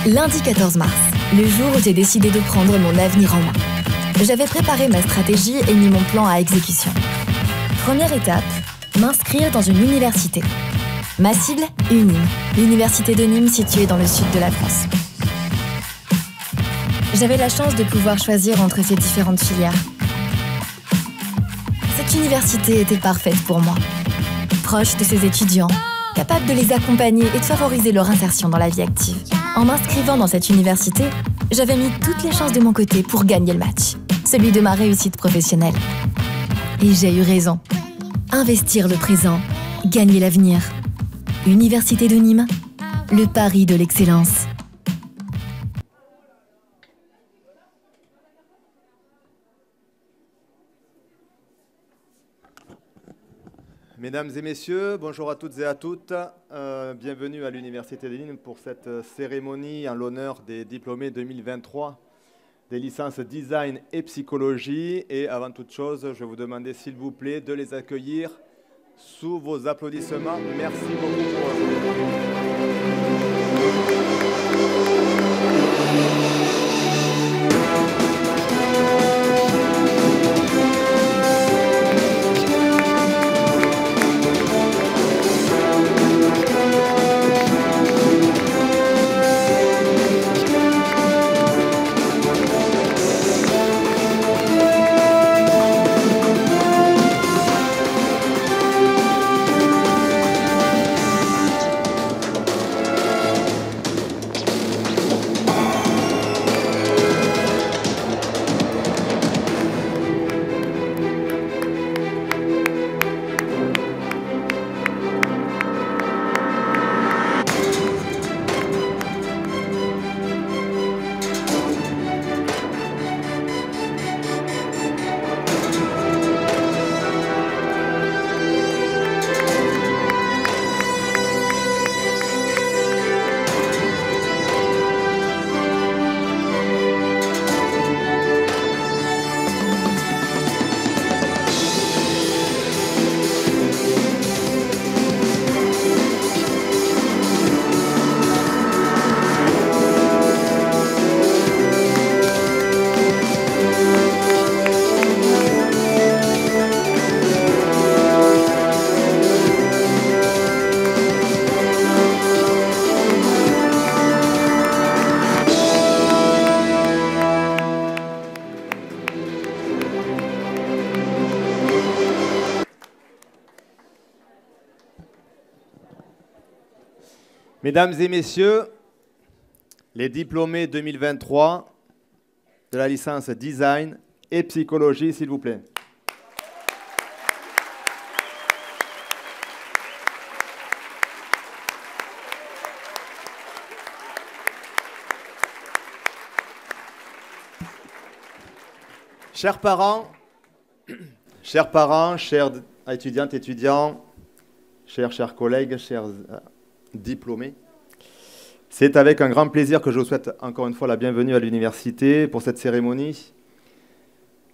Lundi 14 mars, le jour où j'ai décidé de prendre mon avenir en main. J'avais préparé ma stratégie et mis mon plan à exécution. Première étape, m'inscrire dans une université. Ma cible, UNIM, l'université de Nîmes située dans le sud de la France. J'avais la chance de pouvoir choisir entre ces différentes filières. Cette université était parfaite pour moi. Proche de ses étudiants, capable de les accompagner et de favoriser leur insertion dans la vie active. En m'inscrivant dans cette université, j'avais mis toutes les chances de mon côté pour gagner le match, celui de ma réussite professionnelle. Et j'ai eu raison. Investir le présent, gagner l'avenir. Université de Nîmes, le pari de l'excellence. Mesdames et messieurs, bonjour à toutes et à toutes. Bienvenue à l'Université de Nîmes pour cette cérémonie en l'honneur des diplômés 2023 des licences design et psychologie. Et avant toute chose, je vais vous demander s'il vous plaît de les accueillir sous vos applaudissements. Merci beaucoup pour Mesdames et messieurs, les diplômés 2023 de la licence design et psychologie, s'il vous plaît. Chers parents, chers étudiantes, étudiants, chers collègues, chers diplômés, c'est avec un grand plaisir que je vous souhaite encore une fois la bienvenue à l'université pour cette cérémonie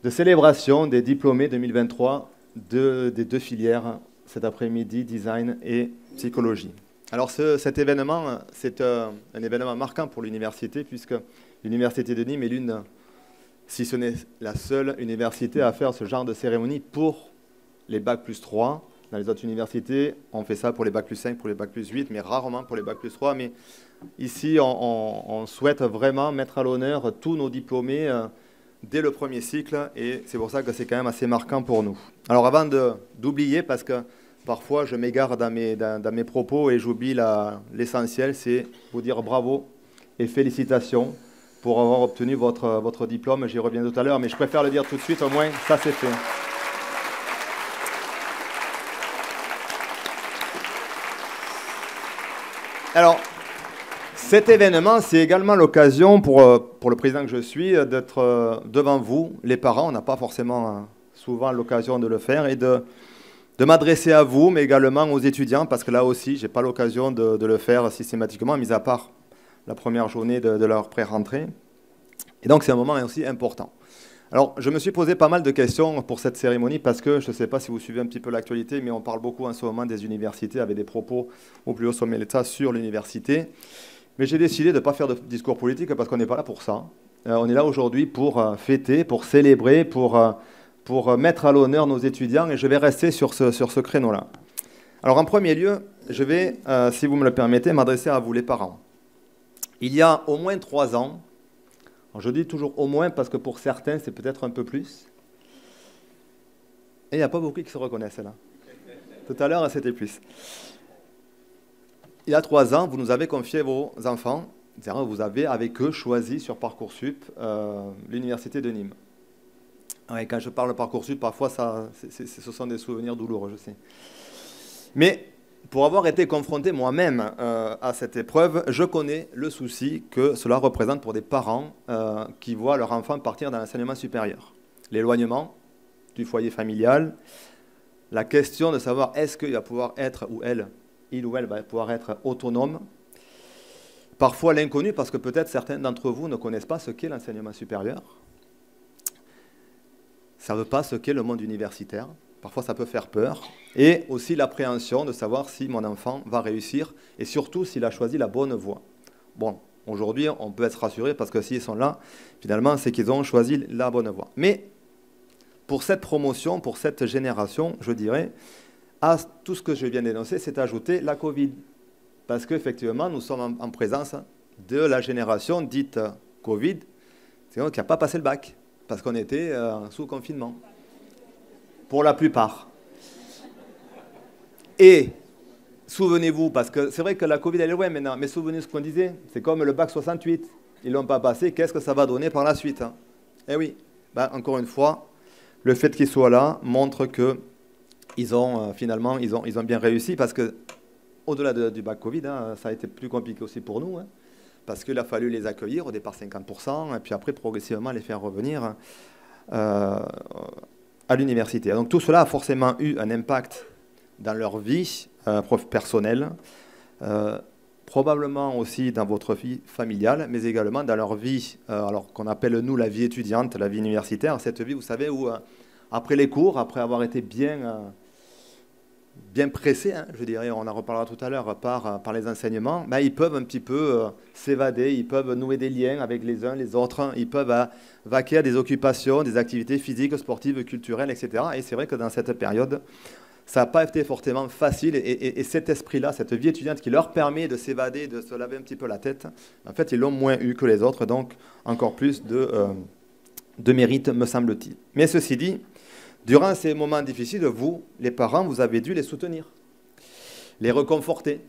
de célébration des diplômés 2023 des deux filières cet après-midi, design et psychologie. Alors cet événement, c'est un événement marquant pour l'université puisque l'université de Nîmes est l'une, si ce n'est la seule université à faire ce genre de cérémonie pour les Bac+3. Dans les autres universités, on fait ça pour les Bac+5, pour les Bac+8, mais rarement pour les Bac+3. Mais ici, on souhaite vraiment mettre à l'honneur tous nos diplômés dès le premier cycle. Et c'est pour ça que c'est quand même assez marquant pour nous. Alors avant d'oublier, parce que parfois je m'égare dans mes propos et j'oublie l'essentiel, c'est vous dire bravo et félicitations pour avoir obtenu votre diplôme. J'y reviens tout à l'heure, mais je préfère le dire tout de suite, au moins ça c'est fait. Alors, cet événement, c'est également l'occasion pour le président que je suis d'être devant vous, les parents. On n'a pas forcément souvent l'occasion de le faire et de m'adresser à vous, mais également aux étudiants, parce que là aussi, je n'ai pas l'occasion de le faire systématiquement, mis à part la première journée de leur pré-rentrée. Et donc, c'est un moment aussi important. Alors, je me suis posé pas mal de questions pour cette cérémonie parce que je ne sais pas si vous suivez un petit peu l'actualité, mais on parle beaucoup en ce moment des universités avec des propos au plus haut sommet de l'État sur l'université. Mais j'ai décidé de ne pas faire de discours politique parce qu'on n'est pas là pour ça. On est là aujourd'hui pour fêter, pour célébrer, pour mettre à l'honneur nos étudiants, et je vais rester sur ce créneau-là. Alors en premier lieu, je vais, si vous me le permettez, m'adresser à vous les parents. Il y a au moins 3 ans, alors je dis toujours au moins parce que pour certains c'est peut-être un peu plus, et il n'y a pas beaucoup qui se reconnaissent là. Tout à l'heure c'était plus. Il y a 3 ans, vous nous avez confié vos enfants, vous avez avec eux choisi sur Parcoursup l'université de Nîmes. Ouais, quand je parle de Parcoursup, parfois ce sont des souvenirs douloureux, je sais. Mais pour avoir été confronté moi-même à cette épreuve, je connais le souci que cela représente pour des parents qui voient leur enfant partir dans l'enseignement supérieur. L'éloignement du foyer familial, la question de savoir est-ce qu'il va pouvoir être, ou il ou elle va pouvoir être autonome. Parfois l'inconnu, parce que peut-être certains d'entre vous ne connaissent pas ce qu'est l'enseignement supérieur, ne savent pas ce qu'est le monde universitaire. Parfois, ça peut faire peur. Et aussi l'appréhension de savoir si mon enfant va réussir et surtout s'il a choisi la bonne voie. Bon, aujourd'hui, on peut être rassuré parce que s'ils sont là, finalement, c'est qu'ils ont choisi la bonne voie. Mais pour cette promotion, pour cette génération, je dirais, à tout ce que je viens d'énoncer, c'est ajouter la Covid. Parce qu'effectivement, nous sommes en présence de la génération dite Covid, c'est-à-dire qui n'a pas passé le bac, parce qu'on était sous confinement. Pour la plupart. Et souvenez-vous, parce que c'est vrai que la Covid elle est loin maintenant, mais souvenez-vous ce qu'on disait, c'est comme le bac 68, ils ne l'ont pas passé, qu'est-ce que ça va donner par la suite, hein? Eh oui, encore une fois, le fait qu'ils soient là montre qu'ils ont finalement ils ont bien réussi, parce que au-delà du bac Covid, ça a été plus compliqué aussi pour nous, hein, parce qu'il a fallu les accueillir, au départ 50%, et puis après progressivement les faire revenir à l'université. Donc tout cela a forcément eu un impact dans leur vie personnelle, probablement aussi dans votre vie familiale, mais également dans leur vie, alors qu'on appelle nous la vie étudiante, la vie universitaire, cette vie, vous savez, où après les cours, après avoir été bien pressés, hein, je dirais, on en reparlera tout à l'heure, par les enseignements, ils peuvent un petit peu s'évader, ils peuvent nouer des liens avec les uns, les autres, ils peuvent vaquer à des occupations, des activités physiques, sportives, culturelles, etc. Et c'est vrai que dans cette période, ça n'a pas été forcément facile, et cet esprit-là, cette vie étudiante qui leur permet de s'évader, de se laver un petit peu la tête, en fait, ils l'ont moins eu que les autres, donc encore plus de mérite, me semble-t-il. Mais ceci dit, durant ces moments difficiles, vous, les parents, vous avez dû les soutenir, les réconforter,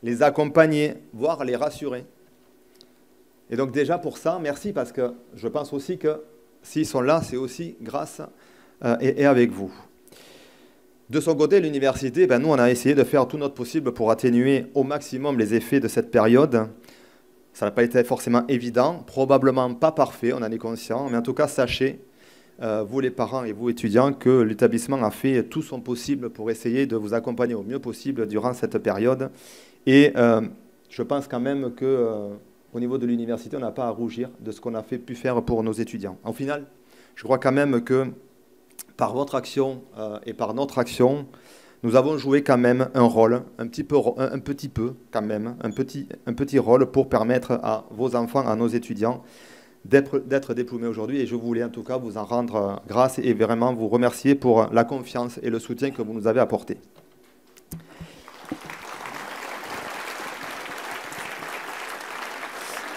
les accompagner, voire les rassurer. Et donc déjà pour ça, merci, parce que je pense aussi que s'ils sont là, c'est aussi grâce et avec vous. De son côté, l'université, nous, on a essayé de faire tout notre possible pour atténuer au maximum les effets de cette période. Ça n'a pas été forcément évident, probablement pas parfait, on en est conscient, mais en tout cas, sachez, vous les parents et vous étudiants, que l'établissement a fait tout son possible pour essayer de vous accompagner au mieux possible durant cette période. Et je pense quand même qu'au niveau de l'université, on n'a pas à rougir de ce qu'on a pu faire pour nos étudiants. En final, je crois quand même que par votre action et par notre action, nous avons joué quand même un rôle, un petit peu quand même, un petit rôle pour permettre à vos enfants, à nos étudiants, d'être diplômés aujourd'hui. Et je voulais en tout cas vous en rendre grâce et vraiment vous remercier pour la confiance et le soutien que vous nous avez apporté.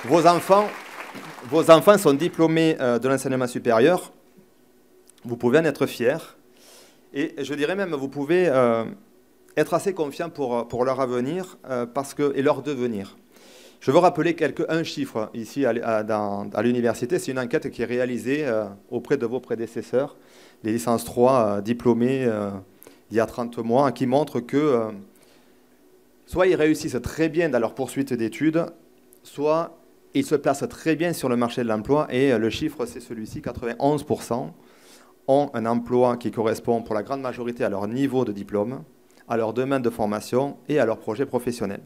Vos enfants sont diplômés de l'enseignement supérieur. Vous pouvez en être fiers. Et je dirais même, vous pouvez être assez confiants pour leur avenir et leur devenir. Je veux rappeler un chiffre ici à l'université. C'est une enquête qui est réalisée auprès de vos prédécesseurs, les licences 3 diplômés il y a 30 mois, qui montre que soit ils réussissent très bien dans leur poursuite d'études, soit ils se placent très bien sur le marché de l'emploi. Et le chiffre, c'est celui-ci, 91% ont un emploi qui correspond pour la grande majorité à leur niveau de diplôme, à leur domaine de formation et à leur projet professionnel.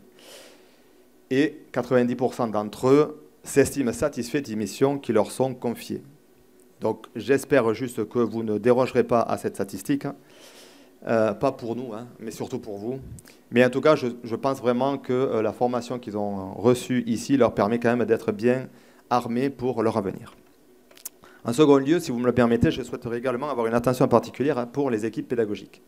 Et 90% d'entre eux s'estiment satisfaits des missions qui leur sont confiées. Donc j'espère juste que vous ne dérogerez pas à cette statistique. Pas pour nous, hein, mais surtout pour vous. Mais en tout cas, je pense vraiment que la formation qu'ils ont reçue ici leur permet quand même d'être bien armés pour leur avenir. En second lieu, si vous me le permettez, je souhaiterais également avoir une attention particulière pour les équipes pédagogiques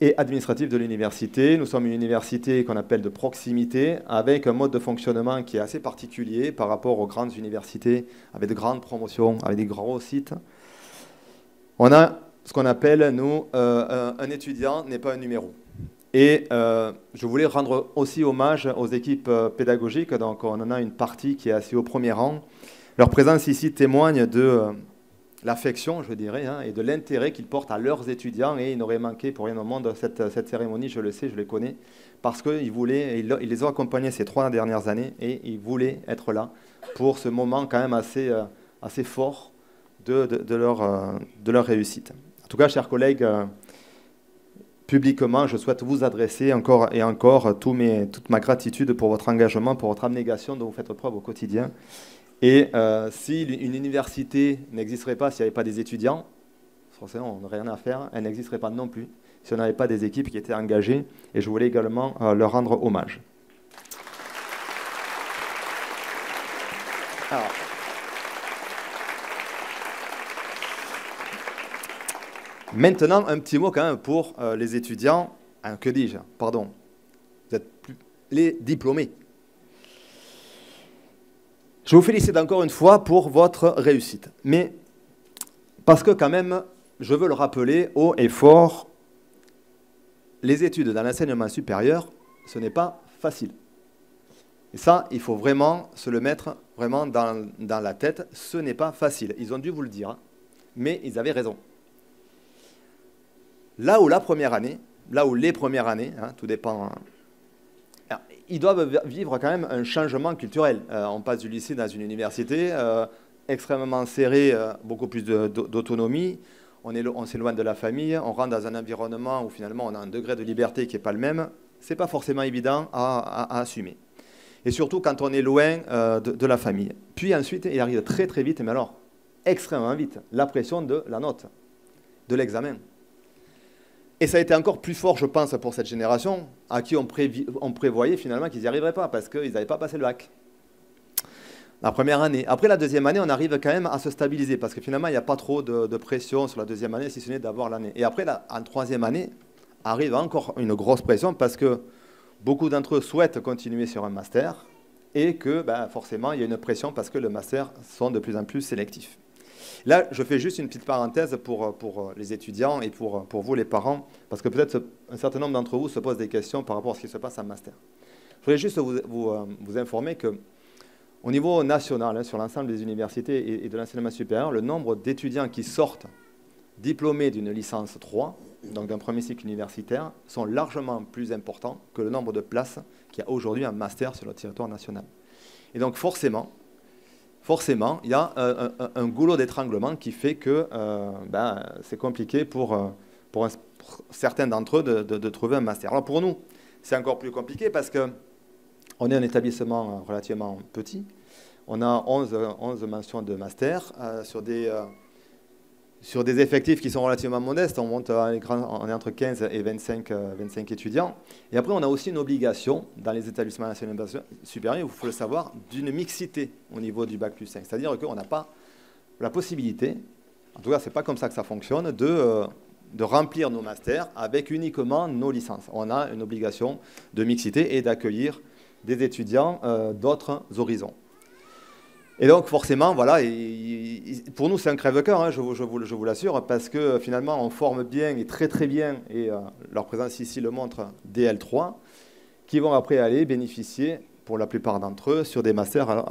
et administratives de l'université. Nous sommes une université qu'on appelle de proximité, avec un mode de fonctionnement qui est assez particulier par rapport aux grandes universités, avec de grandes promotions, avec des gros sites. On a ce qu'on appelle, nous, un étudiant n'est pas un numéro. Et je voulais rendre aussi hommage aux équipes pédagogiques, donc on en a une partie qui est assise au premier rang. Leur présence ici témoigne de l'affection, je dirais, hein, et de l'intérêt qu'ils portent à leurs étudiants, et ils n'auraient manqué pour rien au monde cette cérémonie, je le sais, je les connais, parce qu'ils ils les ont accompagnés ces 3 dernières années, et ils voulaient être là pour ce moment quand même assez fort de leur réussite. En tout cas, chers collègues, publiquement, je souhaite vous adresser encore et encore toute ma gratitude pour votre engagement, pour votre abnégation dont vous faites preuve au quotidien. Et si une université n'existerait pas s'il n'y avait pas des étudiants, forcément on n'aurait rien à faire, elle n'existerait pas non plus si on n'avait pas des équipes qui étaient engagées. Et je voulais également leur rendre hommage. Alors, maintenant, un petit mot quand même pour les étudiants, que dis-je, pardon, vous êtes les diplômés. Je vous félicite encore une fois pour votre réussite. Mais parce que quand même, je veux le rappeler haut et fort, les études dans l'enseignement supérieur, ce n'est pas facile. Et ça, il faut vraiment se le mettre vraiment dans la tête, ce n'est pas facile. Ils ont dû vous le dire, hein, mais ils avaient raison. Là où les premières années, hein, tout dépend, ils doivent vivre quand même un changement culturel. On passe du lycée dans une université, extrêmement serré, beaucoup plus d'autonomie, on s'éloigne de la famille, on rentre dans un environnement où finalement on a un degré de liberté qui n'est pas le même. Ce n'est pas forcément évident à assumer. Et surtout quand on est loin de la famille. Puis ensuite, il arrive très très vite, mais alors extrêmement vite, la pression de la note, de l'examen. Et ça a été encore plus fort, je pense, pour cette génération, à qui on prévoyait finalement qu'ils n'y arriveraient pas, parce qu'ils n'avaient pas passé le bac. La première année. Après la deuxième année, on arrive quand même à se stabiliser, parce que finalement, il n'y a pas trop de pression sur la deuxième année, si ce n'est d'avoir l'année. Et après, en troisième année, arrive encore une grosse pression, parce que beaucoup d'entre eux souhaitent continuer sur un master, et que forcément, il y a une pression, parce que les masters sont de plus en plus sélectifs. Là, je fais juste une petite parenthèse pour les étudiants et pour vous, les parents, parce que peut-être un certain nombre d'entre vous se posent des questions par rapport à ce qui se passe en master. Je voulais juste vous informer qu'au niveau national, hein, sur l'ensemble des universités et de l'enseignement supérieur, le nombre d'étudiants qui sortent diplômés d'une licence 3, donc d'un premier cycle universitaire, sont largement plus importants que le nombre de places qu'il y a aujourd'hui en master sur le territoire national. Et donc forcément, il y a un goulot d'étranglement qui fait que c'est compliqué pour certains d'entre eux de trouver un master. Alors pour nous, c'est encore plus compliqué parce qu'on est un établissement relativement petit. On a 11 mentions de master sur des effectifs qui sont relativement modestes. On est entre 15 et 25 étudiants. Et après, on a aussi une obligation dans les établissements nationaux supérieurs, il faut le savoir, d'une mixité au niveau du bac plus 5. C'est-à-dire qu'on n'a pas la possibilité, en tout cas, ce n'est pas comme ça que ça fonctionne, de remplir nos masters avec uniquement nos licences. On a une obligation de mixité et d'accueillir des étudiants d'autres horizons. Et donc forcément, voilà, pour nous c'est un crève-cœur, hein, je vous l'assure, parce que finalement on forme bien et très très bien, et leur présence ici le montre, des L3, qui vont après aller bénéficier, pour la plupart d'entre eux, sur des masters,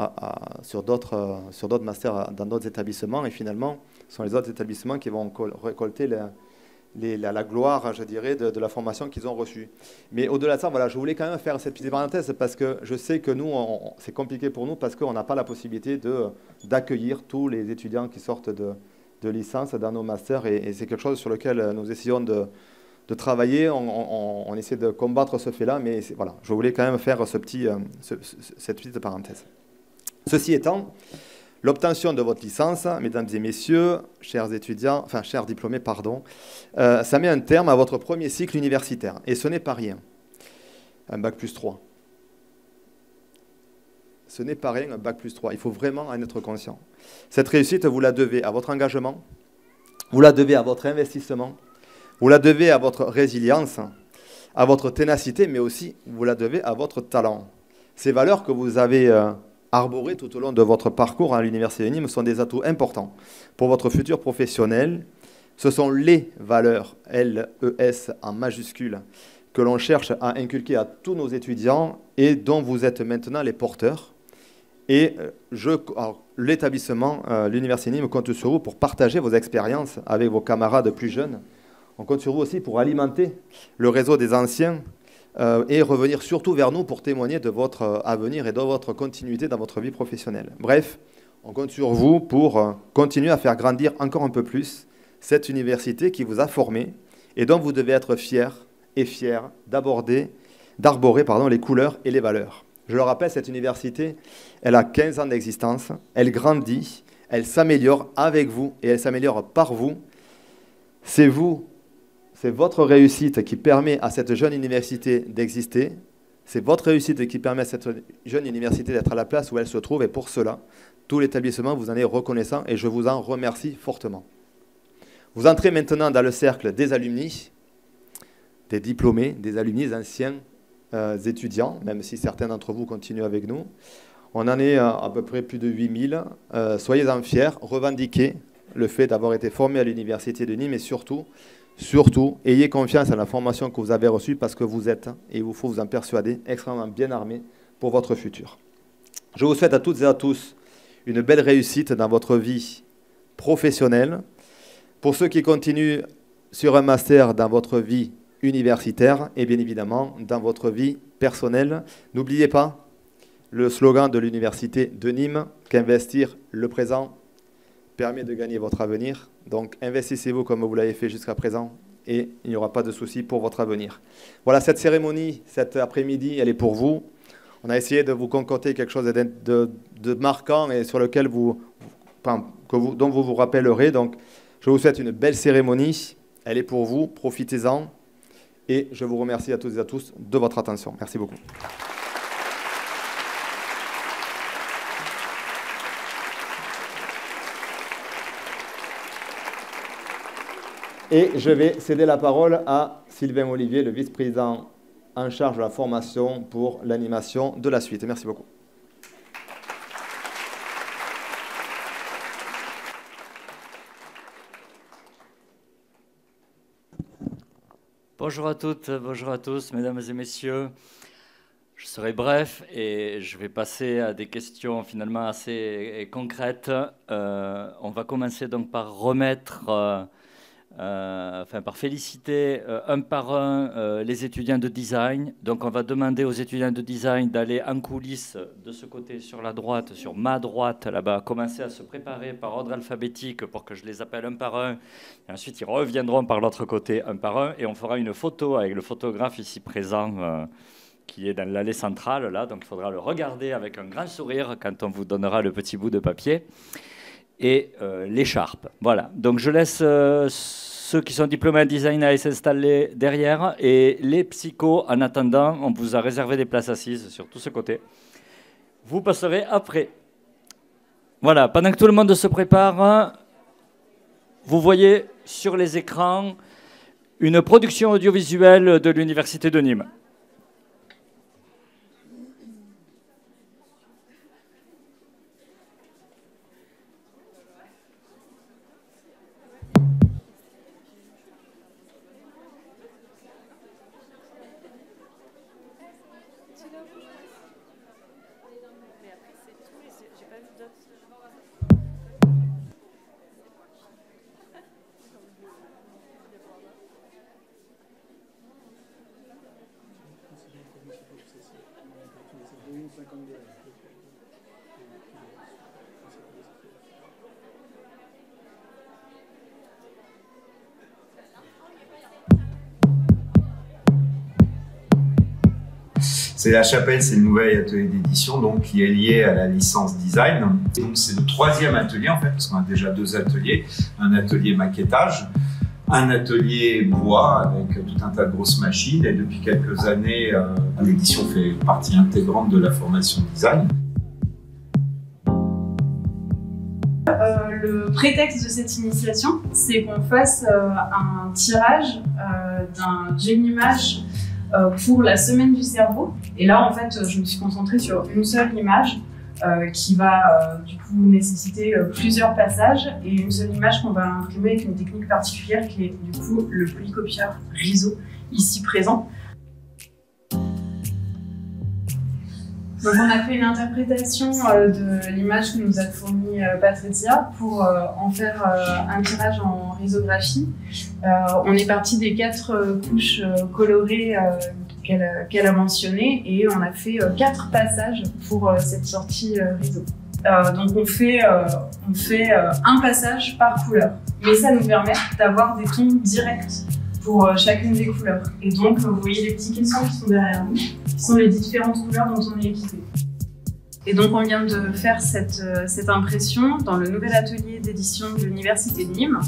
sur d'autres masters dans d'autres établissements, et finalement ce sont les autres établissements qui vont récolter la gloire, je dirais, de la formation qu'ils ont reçue. Mais au-delà de ça, voilà, je voulais quand même faire cette petite parenthèse parce que je sais que nous, c'est compliqué pour nous parce qu'on n'a pas la possibilité d'accueillir tous les étudiants qui sortent de licence dans nos masters et c'est quelque chose sur lequel nous essayons de travailler. On essaie de combattre ce fait-là, mais voilà, je voulais quand même faire cette petite parenthèse. Ceci étant, L'obtention de votre licence, mesdames et messieurs, chers étudiants, enfin chers diplômés, pardon, ça met un terme à votre premier cycle universitaire. Et ce n'est pas rien. Un bac plus 3. Ce n'est pas rien, un bac plus 3. Il faut vraiment en être conscient. Cette réussite, vous la devez à votre engagement, vous la devez à votre investissement, vous la devez à votre résilience, à votre ténacité, mais aussi vous la devez à votre talent. Ces valeurs que vous avez arborées tout au long de votre parcours à l'Université de Nîmes sont des atouts importants pour votre futur professionnel. Ce sont les valeurs, LES en majuscule, que l'on cherche à inculquer à tous nos étudiants et dont vous êtes maintenant les porteurs. Et l'établissement, l'Université de Nîmes compte sur vous pour partager vos expériences avec vos camarades plus jeunes. On compte sur vous aussi pour alimenter le réseau des anciens et revenir surtout vers nous pour témoigner de votre avenir et de votre continuité dans votre vie professionnelle. Bref, on compte sur vous pour continuer à faire grandir encore un peu plus cette université qui vous a formé et dont vous devez être fiers d'arborer les couleurs et les valeurs. Je le rappelle, cette université, elle a 15 ans d'existence, elle grandit, elle s'améliore avec vous et elle s'améliore par vous. C'est vous, c'est votre réussite qui permet à cette jeune université d'exister. C'est votre réussite qui permet à cette jeune université d'être à la place où elle se trouve. Et pour cela, tout l'établissement vous en est reconnaissant et je vous en remercie fortement. Vous entrez maintenant dans le cercle des alumni, des diplômés, des alumni, des anciens étudiants, même si certains d'entre vous continuent avec nous. On en est à peu près plus de 8000. Soyez-en fiers, revendiquez le fait d'avoir été formé à l'Université de Nîmes et surtout, ayez confiance en la formation que vous avez reçue parce que vous êtes, et il vous faut vous en persuader, extrêmement bien armés pour votre futur. Je vous souhaite à toutes et à tous une belle réussite dans votre vie professionnelle. Pour ceux qui continuent sur un master dans votre vie universitaire et bien évidemment dans votre vie personnelle, n'oubliez pas le slogan de l'Université de Nîmes, qu'investir le présent permet de gagner votre avenir. Donc investissez-vous comme vous l'avez fait jusqu'à présent et il n'y aura pas de souci pour votre avenir. Voilà, cette cérémonie, cet après-midi, elle est pour vous. On a essayé de vous concocter quelque chose de marquant et sur lequel dont vous vous rappellerez. Donc je vous souhaite une belle cérémonie. Elle est pour vous, profitez-en. Et je vous remercie à toutes et à tous de votre attention. Merci beaucoup. Et je vais céder la parole à Sylvain Olivier, le vice-président en charge de la formation pour l'animation de la suite. Merci beaucoup. Bonjour à toutes, bonjour à tous, mesdames et messieurs. Je serai bref et je vais passer à des questions finalement assez concrètes. On va commencer donc par remettre, par féliciter un par un les étudiants de design. Donc on va demander aux étudiants de design d'aller en coulisses de ce côté sur la droite, sur ma droite là-bas, commencer à se préparer par ordre alphabétique pour que je les appelle un par un. Et ensuite ils reviendront par l'autre côté un par un et on fera une photo avec le photographe ici présent qui est dans l'allée centrale là. Donc il faudra le regarder avec un grand sourire quand on vous donnera le petit bout de papier. Et l'écharpe. Voilà. Donc je laisse ceux qui sont diplômés en design à s'installer derrière et les psychos, en attendant, on vous a réservé des places assises sur tout ce côté. Vous passerez après. Voilà. Pendant que tout le monde se prépare, vous voyez sur les écrans une production audiovisuelle de l'Université de Nîmes. C'est La Chapelle, c'est le nouvel atelier d'édition donc qui est lié à la licence design. Et donc c'est le troisième atelier en fait, parce qu'on a déjà 2 ateliers, un atelier maquettage, un atelier bois avec tout un tas de grosses machines, et depuis quelques années, l'édition fait partie intégrante de la formation design. Le prétexte de cette initiation, c'est qu'on fasse un tirage d'un Génimage pour la semaine du cerveau. Et là, en fait, je me suis concentrée sur une seule image qui va du coup nécessiter plusieurs passages, et une seule image qu'on va imprimer avec une technique particulière qui est du coup le polycopieur Riso, ici présent. Donc on a fait une interprétation de l'image que nous a fournie Patricia pour en faire un tirage en risographie. On est parti des 4 couches colorées qu'elle a mentionnées, et on a fait 4 passages pour cette sortie riso. Donc on fait un passage par couleur, mais ça nous permet d'avoir des tons directs pour chacune des couleurs. Et donc vous voyez les petits caissons qui sont derrière nous, qui sont les différentes couleurs dont on est équipé. Et donc on vient de faire cette impression dans le nouvel atelier d'édition de l'Université de Nîmes,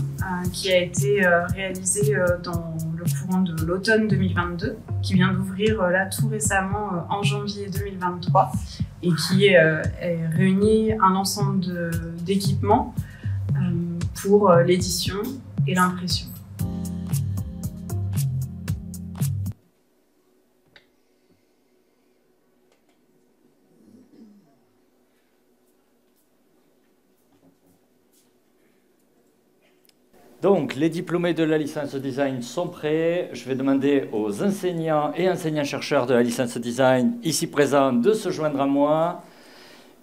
qui a été réalisé dans le courant de l'automne 2022, qui vient d'ouvrir là tout récemment en janvier 2023, et qui réunit un ensemble d'équipements pour l'édition et l'impression. Donc, les diplômés de la licence design sont prêts. Je vais demander aux enseignants et enseignants-chercheurs de la licence design, ici présents, de se joindre à moi.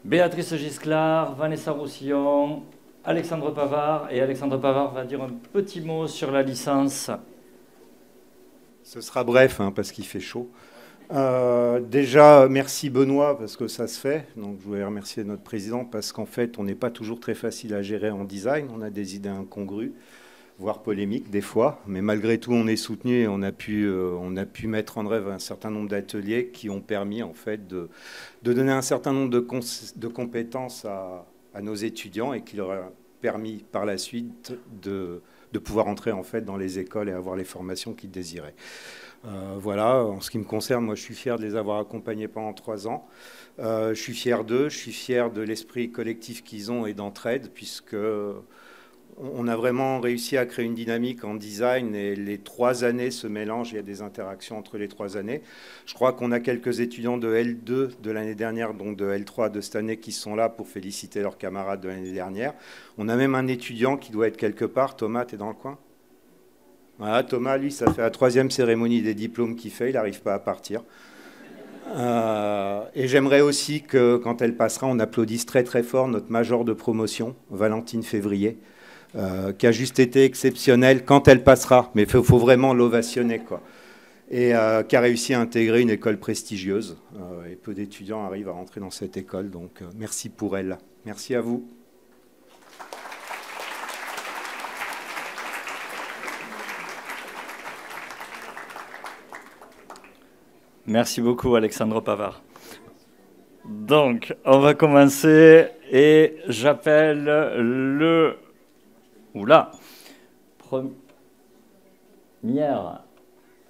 Béatrice Gisclard, Vanessa Roussillon, Alexandre Pavard. Et Alexandre Pavard va dire un petit mot sur la licence. Ce sera bref, hein, parce qu'il fait chaud. Déjà, merci Benoît, parce que ça se fait. Donc, je voulais remercier notre président, parce qu'en fait, on n'est pas toujours très facile à gérer en design. On a des idées incongrues, voire polémiques des fois. Mais malgré tout, on est soutenu, et on a pu mettre en œuvre un certain nombre d'ateliers qui ont permis en fait, de donner un certain nombre de compétences à nos étudiants, et qui leur a permis par la suite de pouvoir entrer en fait, dans les écoles et avoir les formations qu'ils désiraient. Voilà, en ce qui me concerne, moi je suis fier de les avoir accompagnés pendant 3 ans. Je suis fier d'eux, je suis fier de l'esprit collectif qu'ils ont et d'entraide, puisque on a vraiment réussi à créer une dynamique en design, et les 3 années se mélangent, il y a des interactions entre les 3 années. Je crois qu'on a quelques étudiants de L2 de l'année dernière, donc de L3 de cette année, qui sont là pour féliciter leurs camarades de l'année dernière. On a même un étudiant qui doit être quelque part. Thomas, tu es dans le coin ? Voilà, Thomas, lui, ça fait la 3e cérémonie des diplômes qu'il fait, il n'arrive pas à partir. Et j'aimerais aussi que, quand elle passera, on applaudisse très très fort notre major de promotion, Valentine Février, qui a juste été exceptionnelle quand elle passera, mais il faut vraiment l'ovationner, quoi. Et qui a réussi à intégrer une école prestigieuse. Et peu d'étudiants arrivent à rentrer dans cette école, donc merci pour elle. Merci à vous. Merci beaucoup, Alexandre Pavard. Donc, on va commencer, et j'appelle le... Oula, première...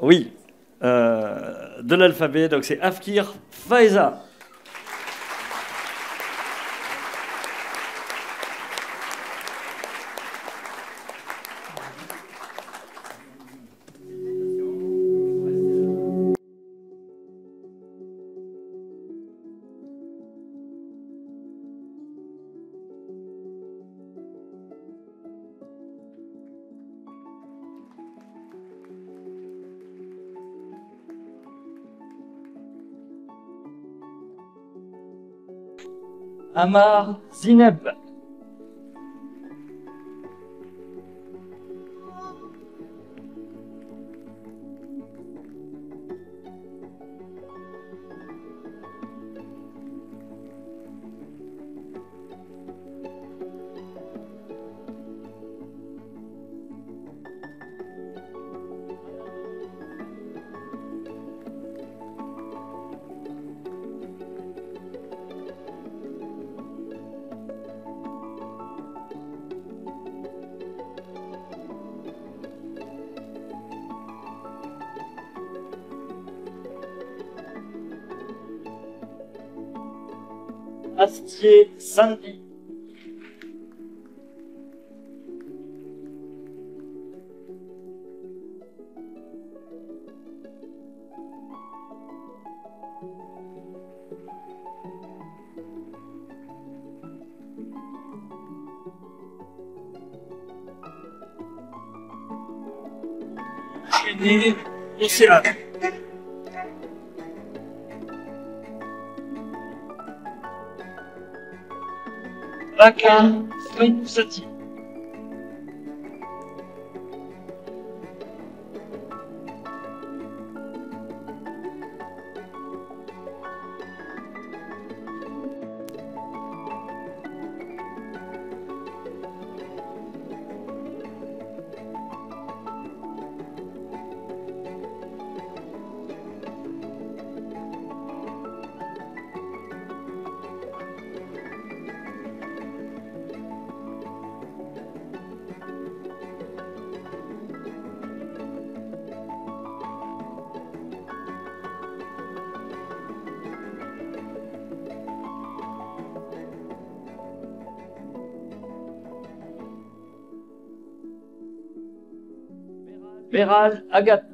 Oui, de l'alphabet, donc c'est Afkir Faiza. Amar Zineb. Astier, Sandy. Chénet, Océane. Baka, Poussati. Béral, Agathe.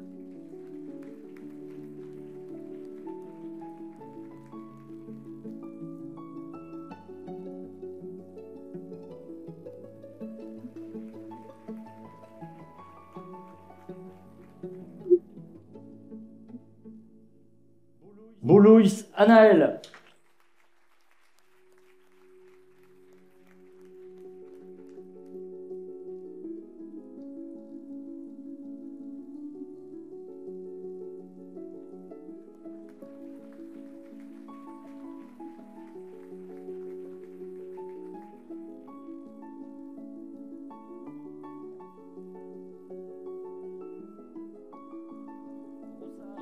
Boulouis, Anaël.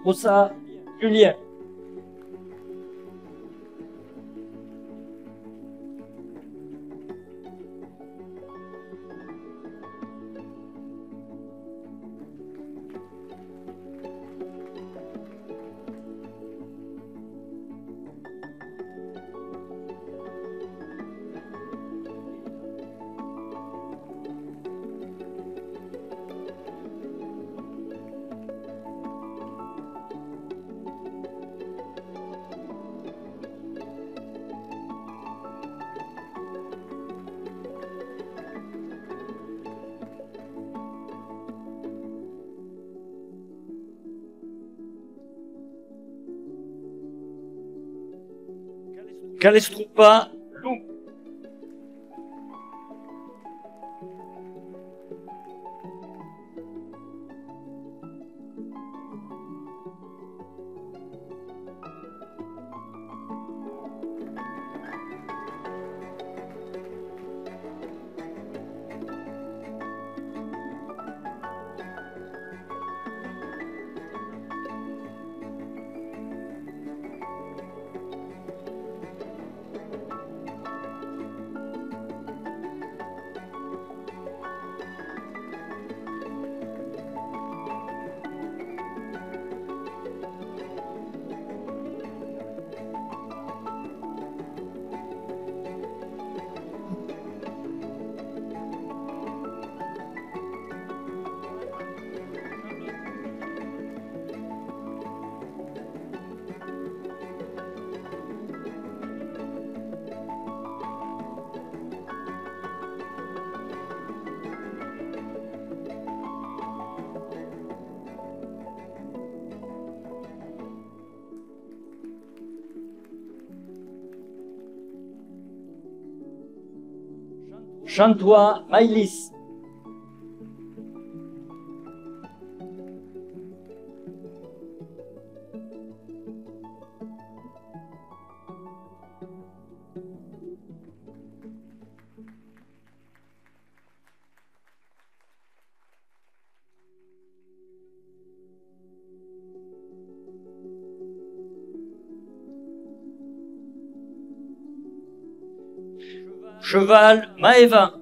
Rossa, Julien. Calestrupa, Lou. Chantois, Maïlis. Cheval, Maëva.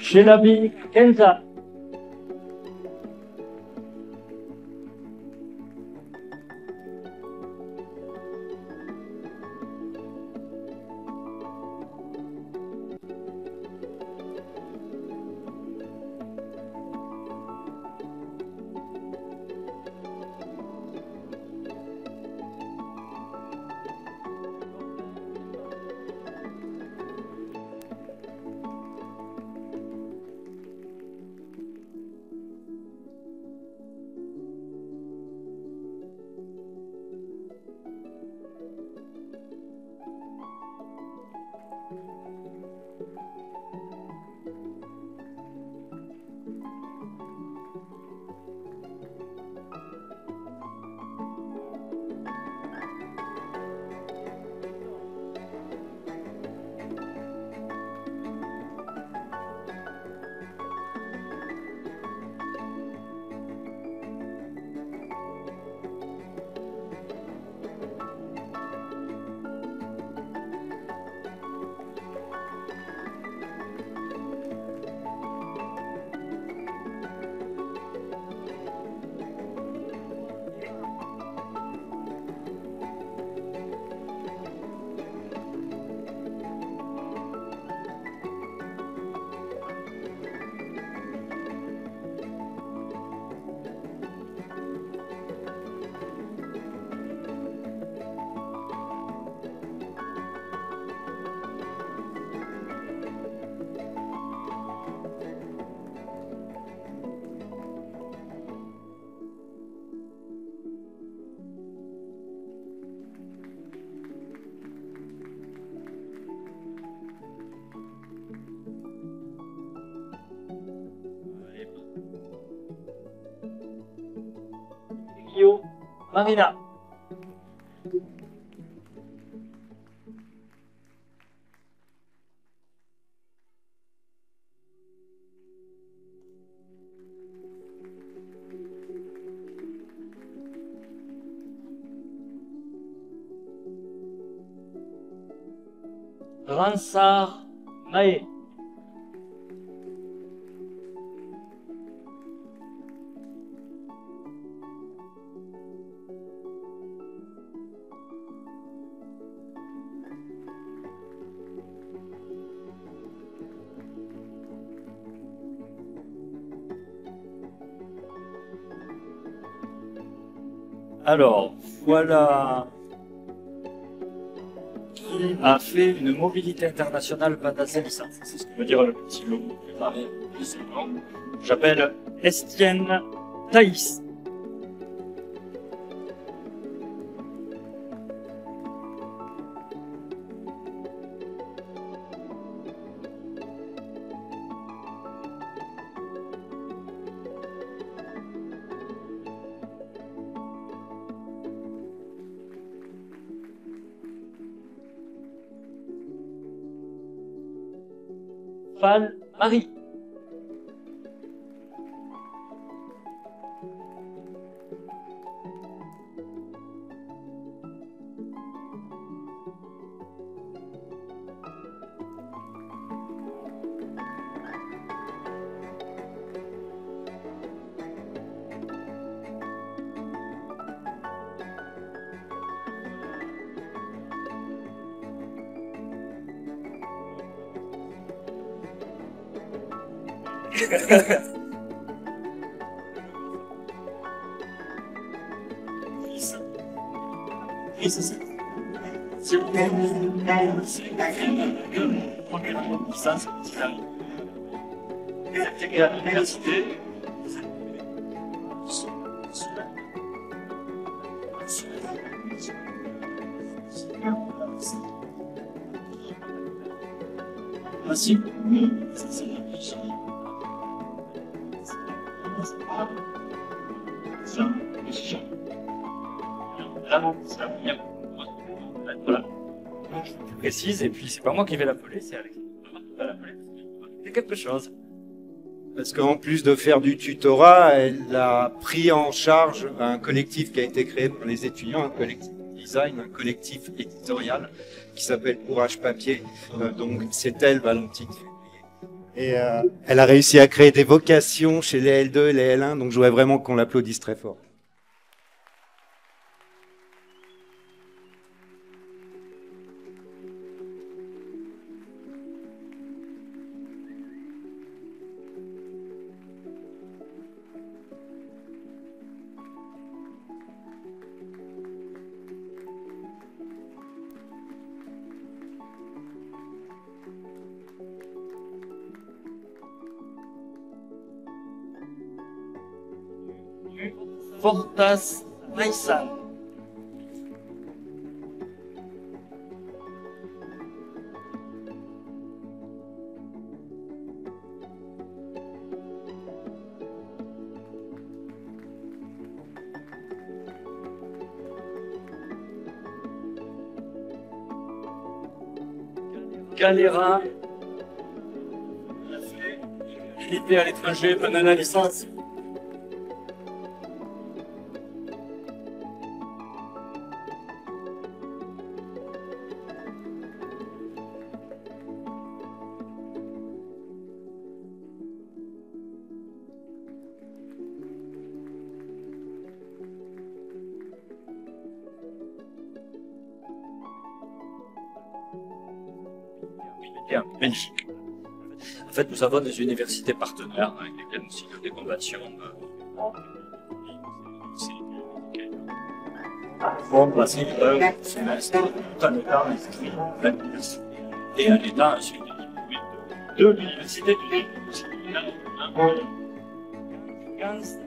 Shelabi Kenza. Marina. Ransar Mae. Alors, voilà qui a fait une mobilité internationale pendant sa licence. C'est ce que veut dire le petit logo préparé. J'appelle Estienne Thaïs. Fall Marie. Merci. Voilà. Je précise, et puis c'est pas moi qui vais l'appeler, c'est Alexandre qui va l'appeler. C'est quelque chose. Parce qu'en plus de faire du tutorat, elle a pris en charge un collectif qui a été créé pour les étudiants, un collectif design, un collectif éditorial qui s'appelle Courage Papier. Donc c'est elle, Valentine Février. Et elle a réussi à créer des vocations chez les L2 et les L1, donc je voudrais vraiment qu'on l'applaudisse très fort. Fortas Maisan. Galera. Militaire à l'étranger, pendant la licence. Belgique. En fait, nous avons des universités partenaires avec lesquelles nous signons des conventions. Pour passer un semestre tout en étant inscrit à l'université et en étant ensuite diplômé de l'université de Lille. 15.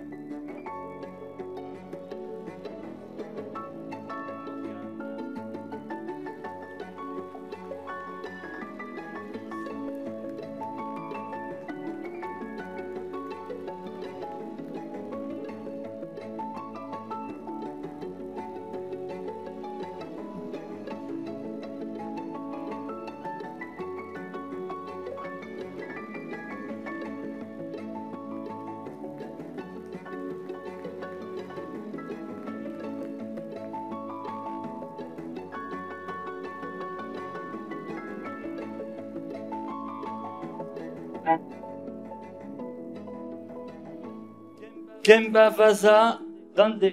Kemba Vaza Dande.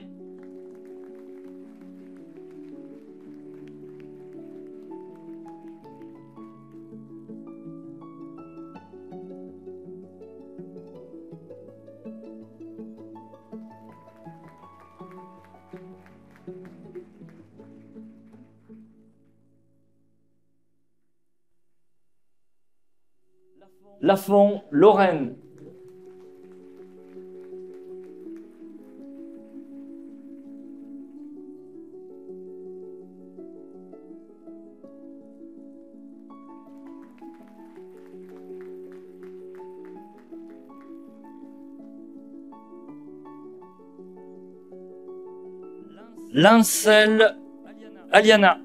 Lafont, Lorraine. Lancel, Aliana.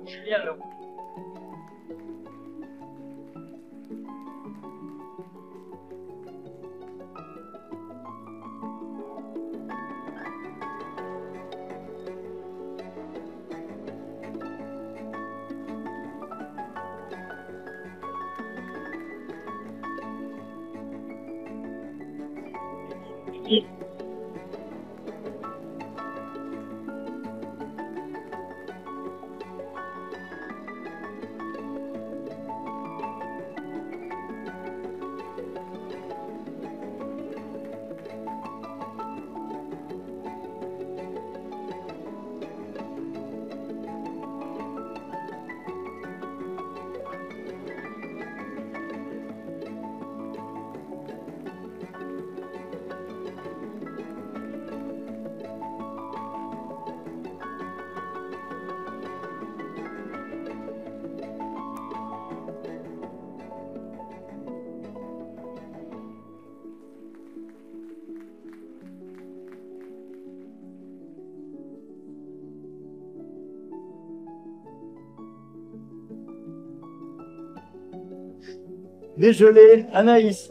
Juliano. Dégelé, Anaïs.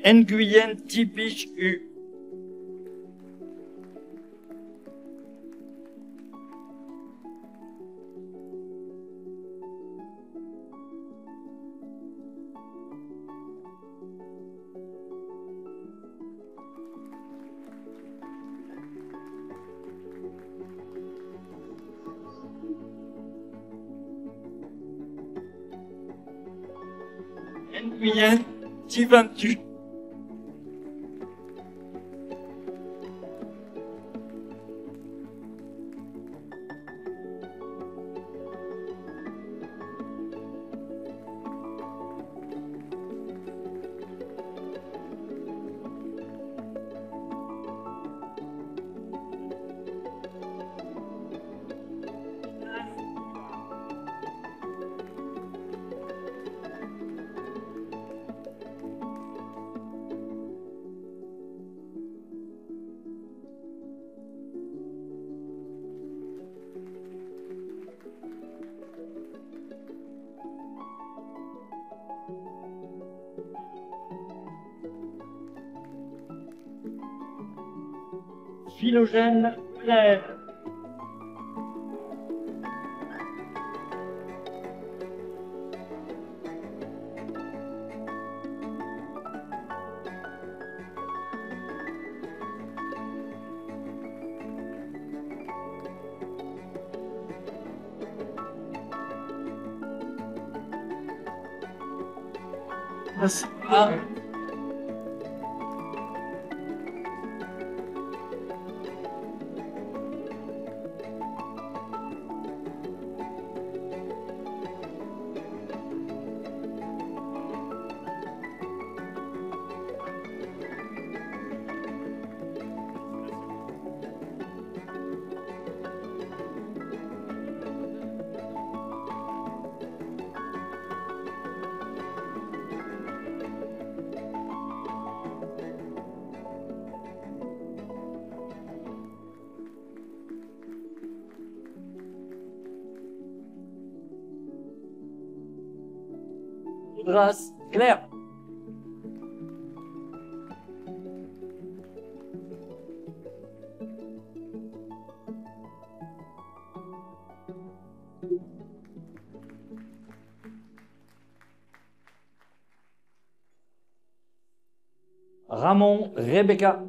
Nguyen Tipich U. Nguyen Tivantu. Philogène Blair. Ah. Grâce Claire. Ramon Rebecca.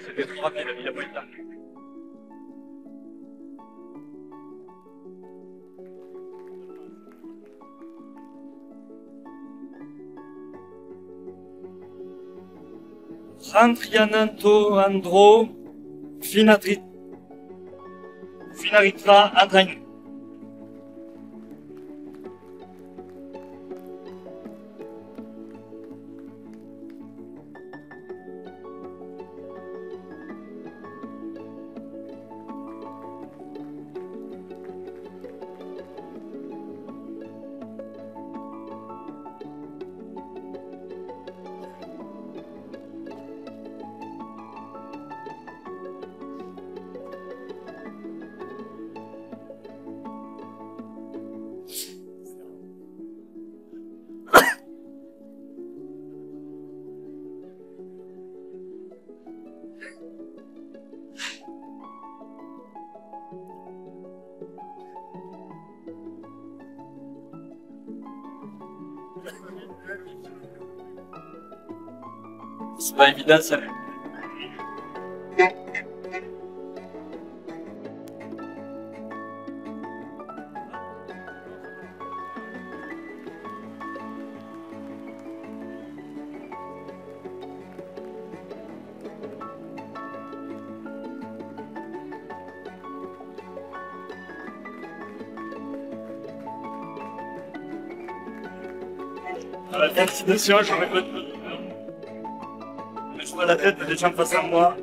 C'était trop rapide, il a pris le temps. Santriananto Andro Finaritra Adragne. C'est pas évident ça. À la destination, j'aurais pas de peur. Mais je vois la tête des gens face à moi.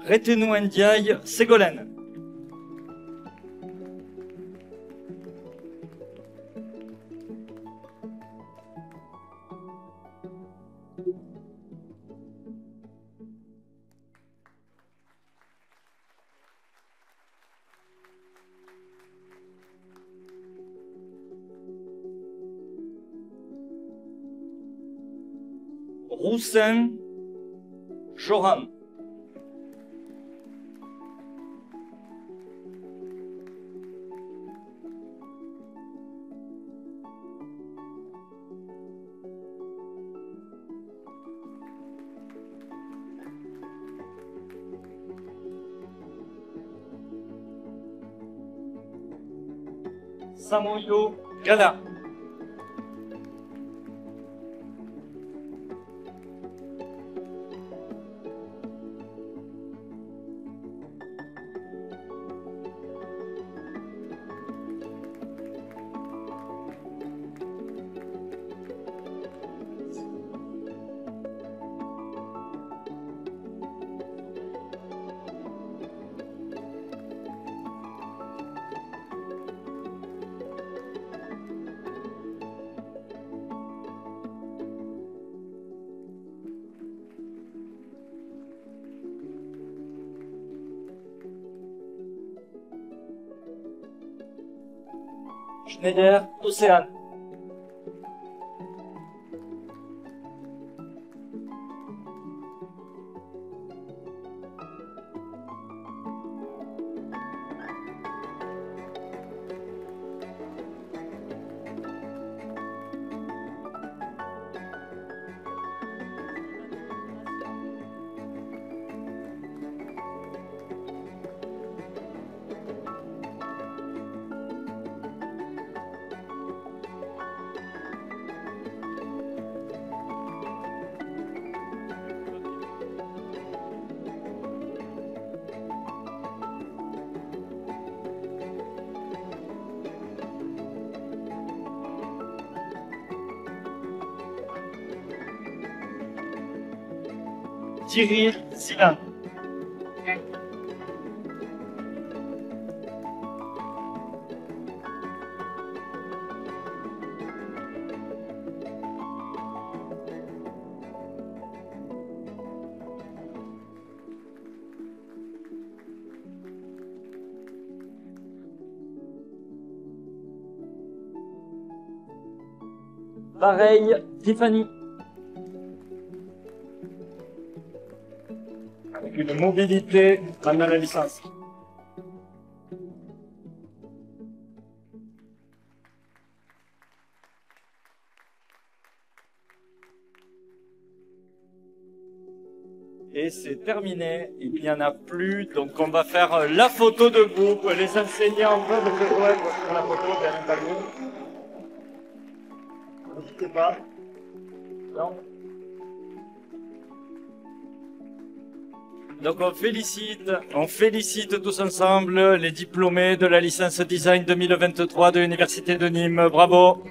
Retenu Ndiaye, Ségolène. Roussin, Joram. Samoyo Gala. Schneider, Océane. Thierry Zilin. Pareil, Tiffany. Avec une mobilité pendant la licence. Et c'est terminé, il n'y en a plus, donc on va faire la photo de groupe. Les enseignants peuvent se joindre pour la photo, bien entendu. N'hésitez pas. Non. Donc on félicite tous ensemble les diplômés de la licence design 2023 de l'Université de Nîmes. Bravo!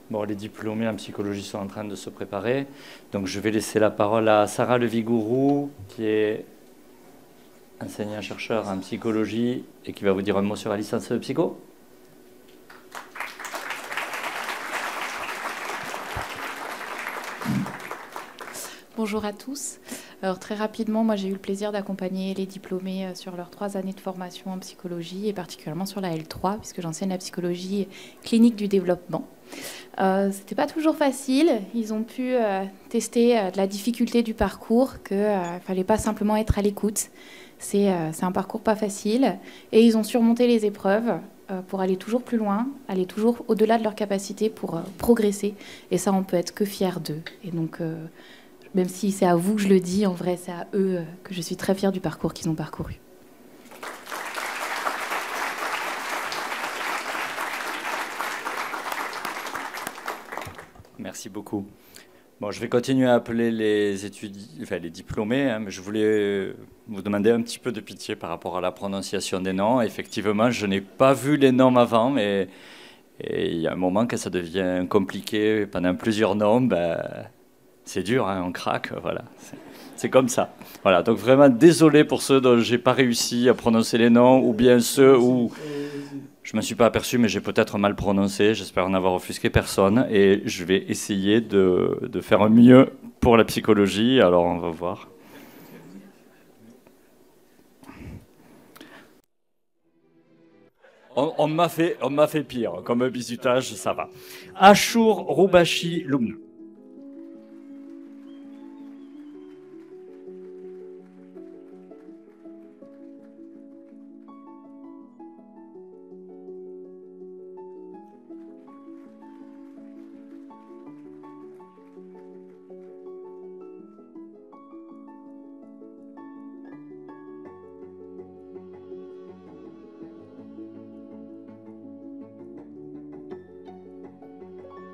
Bon, les diplômés en psychologie sont en train de se préparer. Donc, je vais laisser la parole à Sarah Levigourou, qui est enseignant-chercheur en psychologie et qui va vous dire un mot sur la licence de psycho. Bonjour à tous. Alors très rapidement, moi j'ai eu le plaisir d'accompagner les diplômés sur leurs 3 années de formation en psychologie et particulièrement sur la L3 puisque j'enseigne la psychologie clinique du développement. C'était pas toujours facile. Ils ont pu tester de la difficulté du parcours, qu'il fallait pas simplement être à l'écoute. C'est un parcours pas facile et ils ont surmonté les épreuves pour aller toujours plus loin, aller toujours au-delà de leurs capacités pour progresser. Et ça, on peut être que fier d'eux. Et donc, même si c'est à vous que je le dis, en vrai, c'est à eux que je suis très fière du parcours qu'ils ont parcouru. Merci beaucoup. Bon, je vais continuer à appeler les diplômés, hein, mais je voulais vous demander un petit peu de pitié par rapport à la prononciation des noms. Effectivement, je n'ai pas vu les noms avant, mais il y a un moment que ça devient compliqué pendant plusieurs noms, ben, c'est dur, hein, on craque, voilà. C'est comme ça. Voilà, donc vraiment désolé pour ceux dont j'ai pas réussi à prononcer les noms, ou bien ceux où je ne me suis pas aperçu, mais j'ai peut-être mal prononcé. J'espère en avoir offusqué personne. Et je vais essayer de faire un mieux pour la psychologie. Alors, on va voir. On m'a fait pire. Comme un bizutage, ça va. Achour Roubachi Lumna.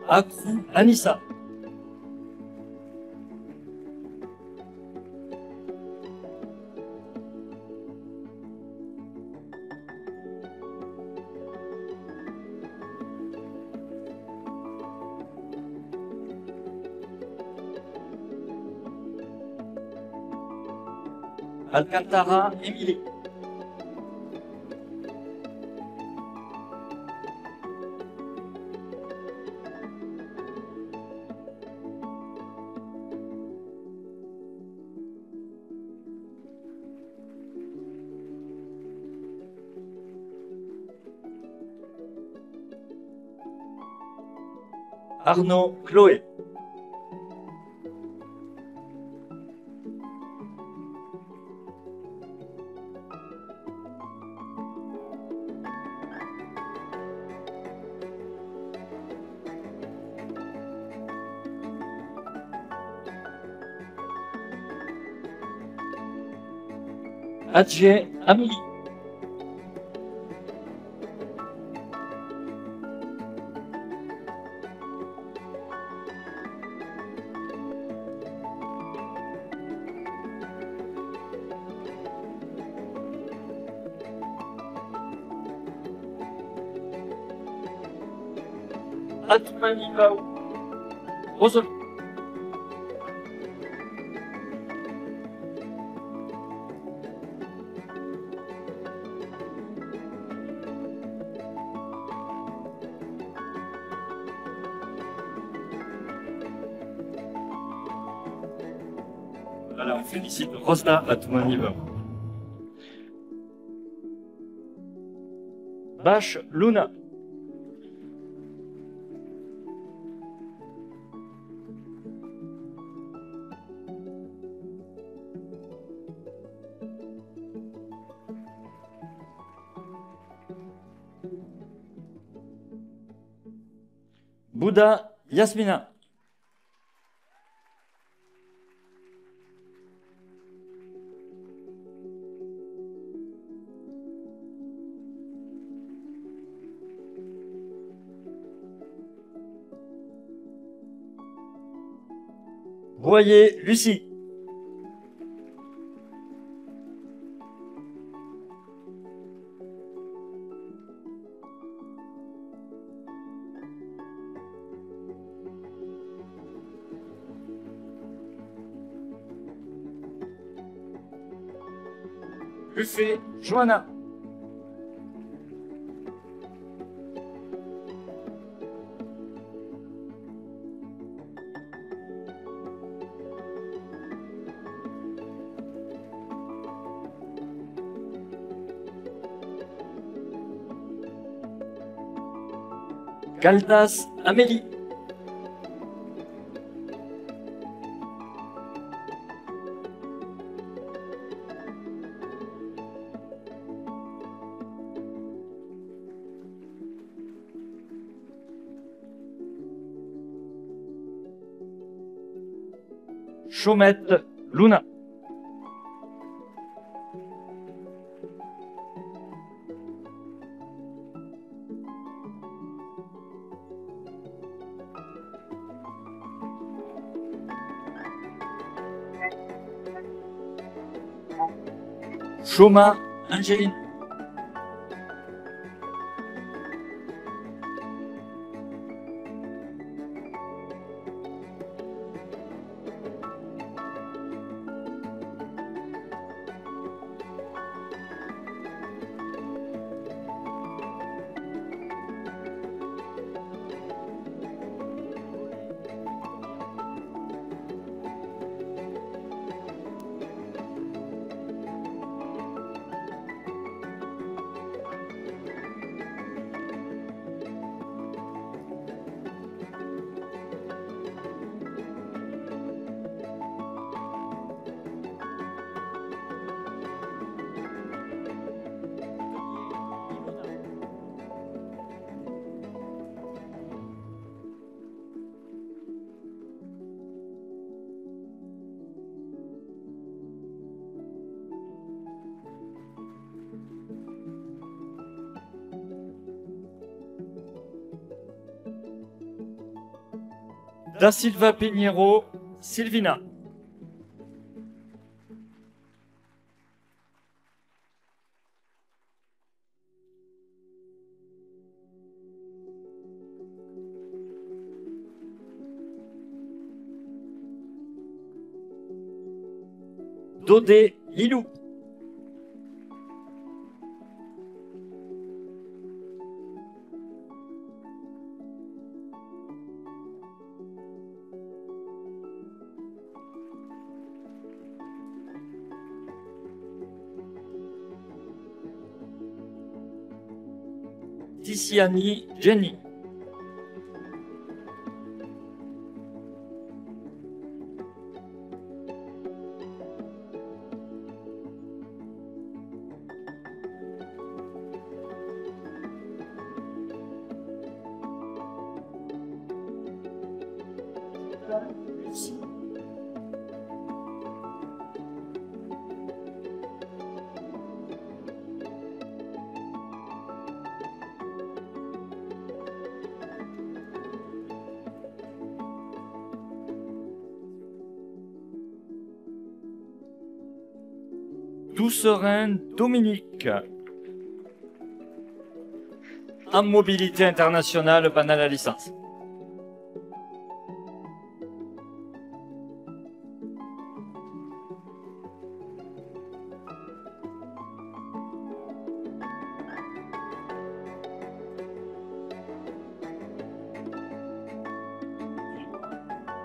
Akrou Anissa. Alcantara Émilie. Arnaud Chloé. Adjé Amélie. Atmani Bao. Rosol. Voilà, on félicite Rosna Atmani Bao. Bash Luna. Bouddha Yasmina. Royer Lucie. Buffet Joanna. Caldas Amélie. Chaumette Luna. Choma Angéline. Da Silva Pinheiro, Sylvina. Dodé Lilou. Ticiani Jenny. Doucerin Dominique. En mobilité internationale pendant la licence.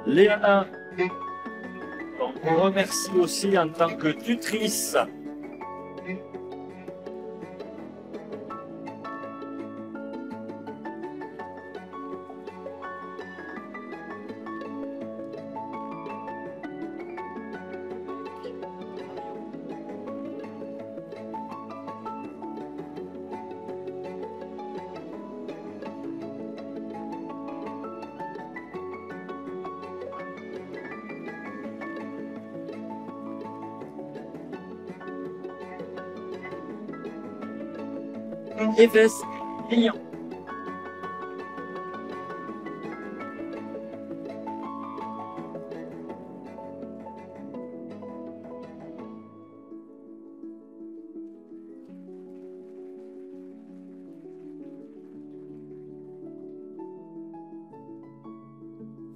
Léana. Donc, on remercie aussi en tant que tutrice. Eves Lyon.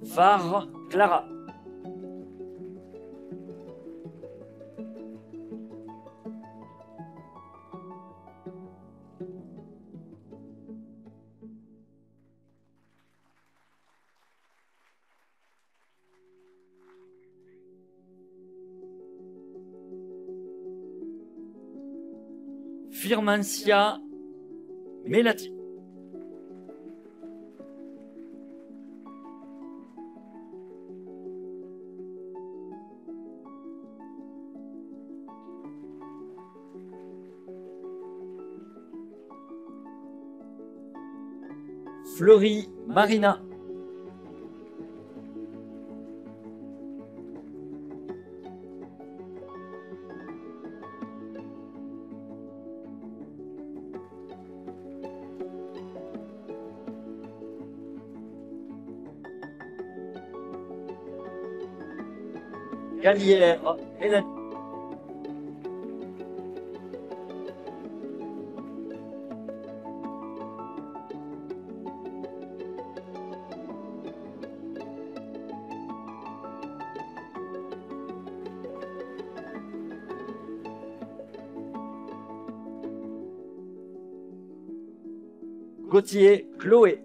Var Clara. Firmancia Melati. Fleury, Marina. Gallière, Hélène. Gauthier, Chloé.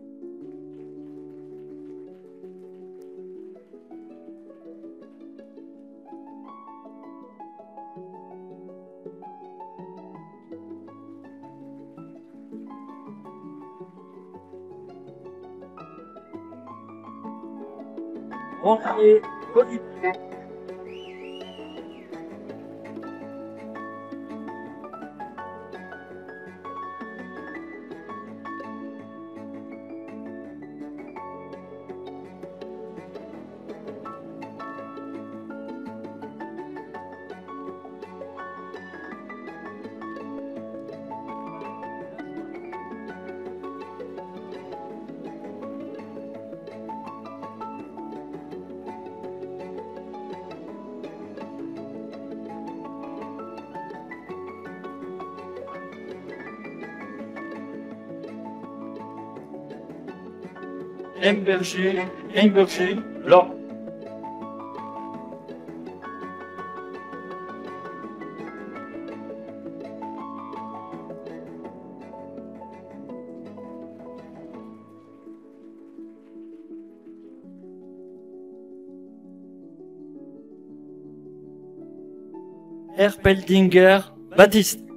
Ronquier, Olivier. Berger, Laure. Erpeldinger, Baptiste.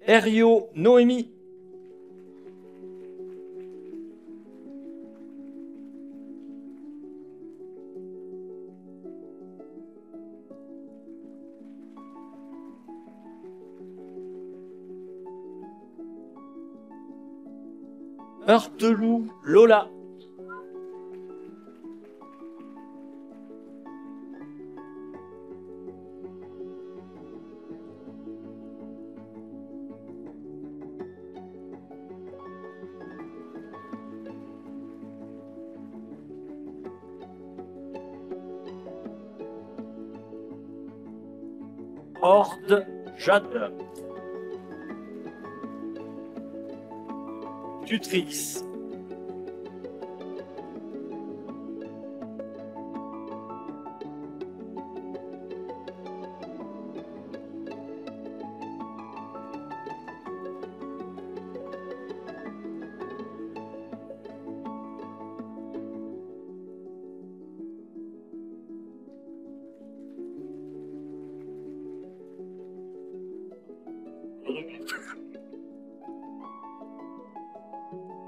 Herriot, Noémie. Heurteloup, Lola. Horde, Jade. Tutrice.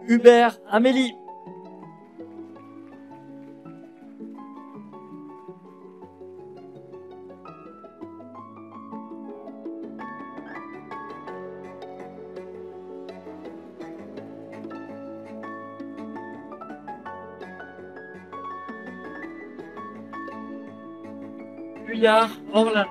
Hubert, Amélie. Puyard, Orlin.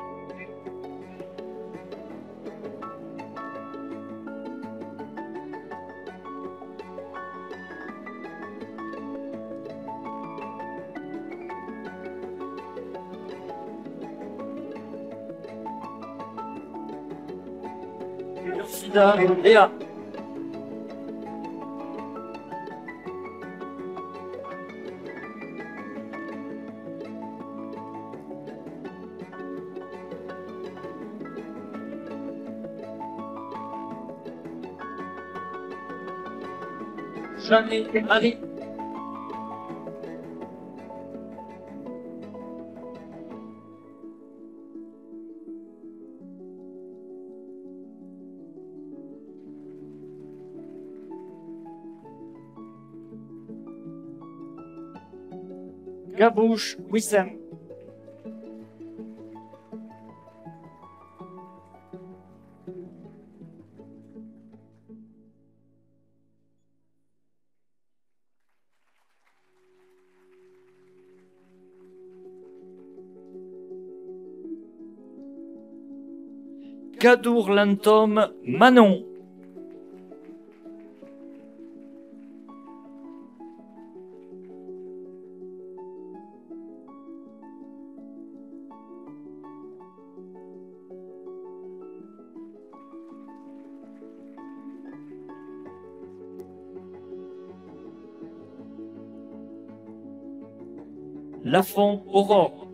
Sida, Léa. Jeanne et Marie. Gabouche Wissem. Kadour Lantôme Manon. Lafont Aurore.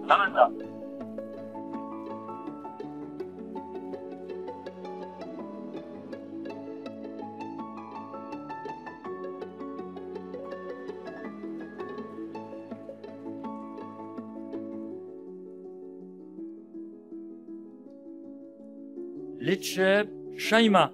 Amanda. Lecce Shaima.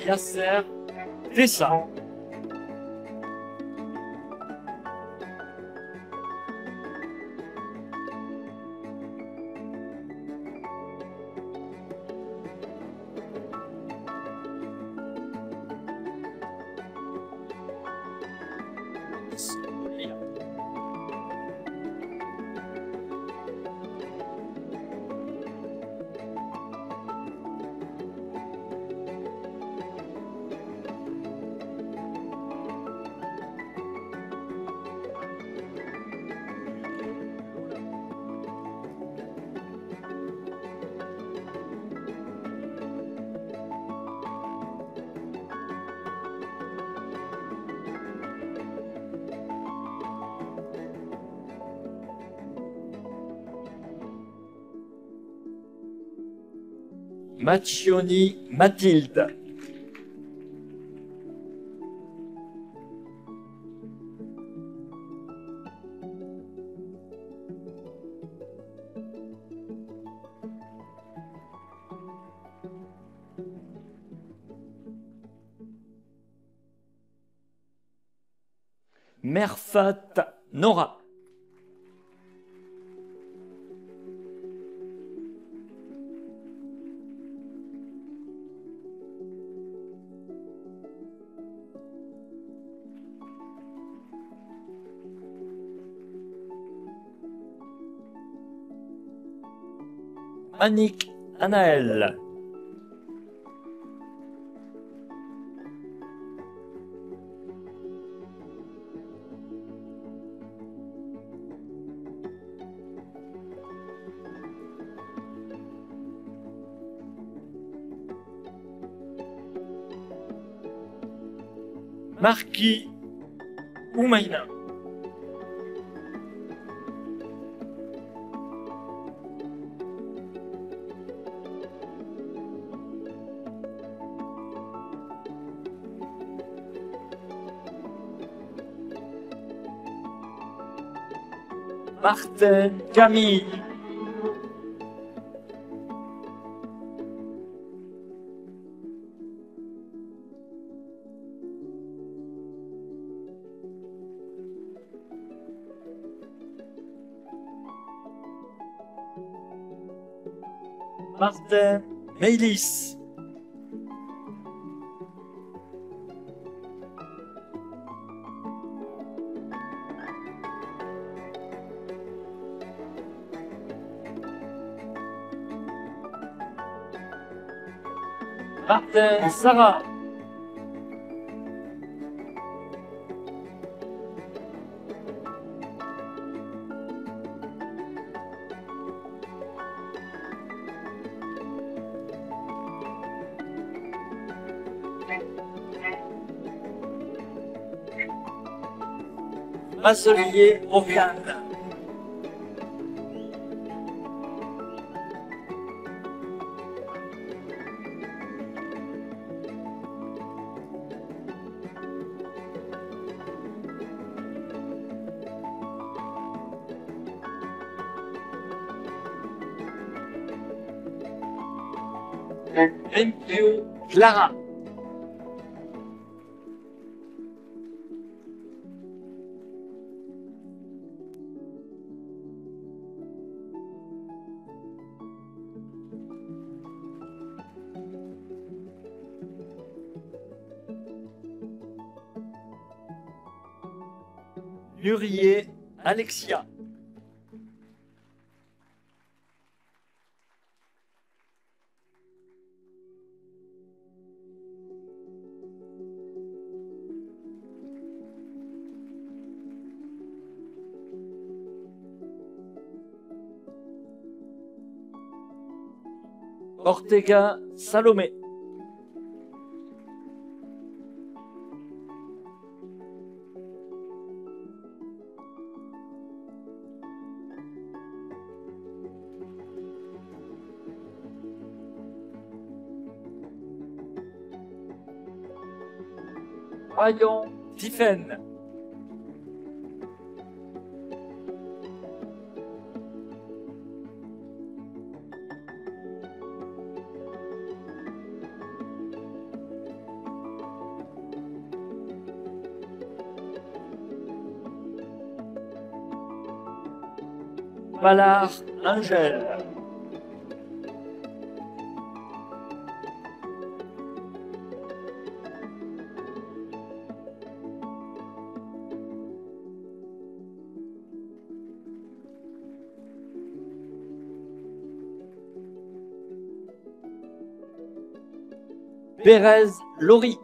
Yasser Tessa. Macchioni Mathilde. Merfat Nora. Annick Anaël. Marquis Oumaina. Martin Camille. Martin Mélis. Martin Sarah. Maselier, Oriane. Grimpio, Clara. Lurier, Alexia. Ortega, Salomé. Voyons, Tiphaine. Ballard, Angèle. Pérez, Laurie.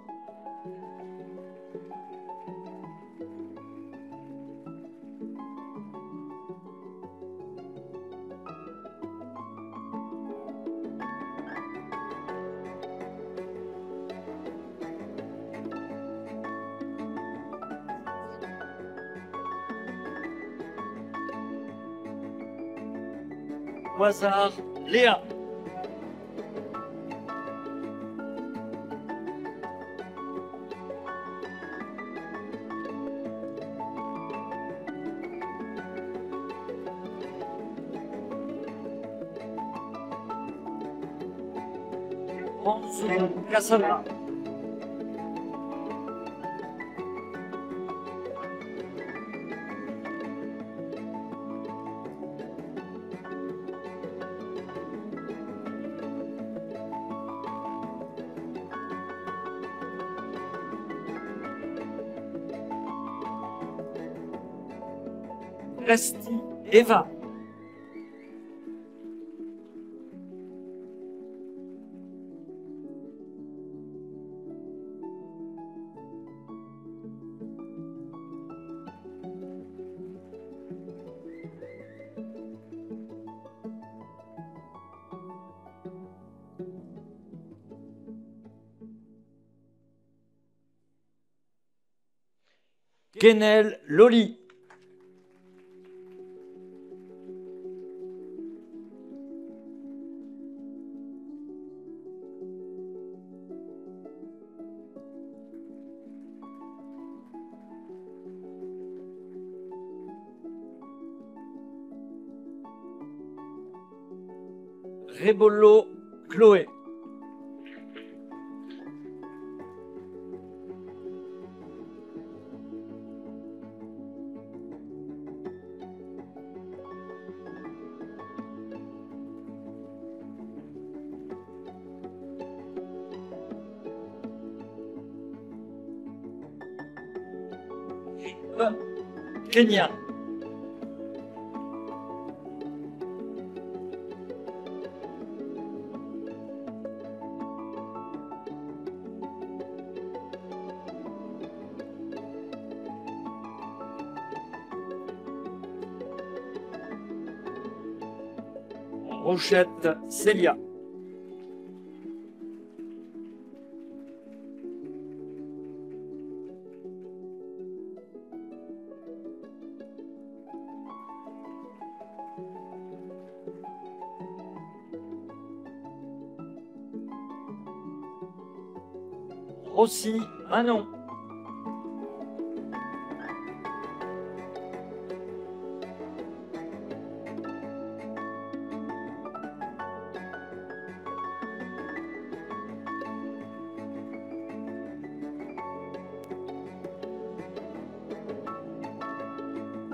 Hasard, Léa. Cassandra. Resti, Eva. Kenel, Loli. Rebolo, Chloé. Kenya. Rochette, Célia. Rossi, Manon.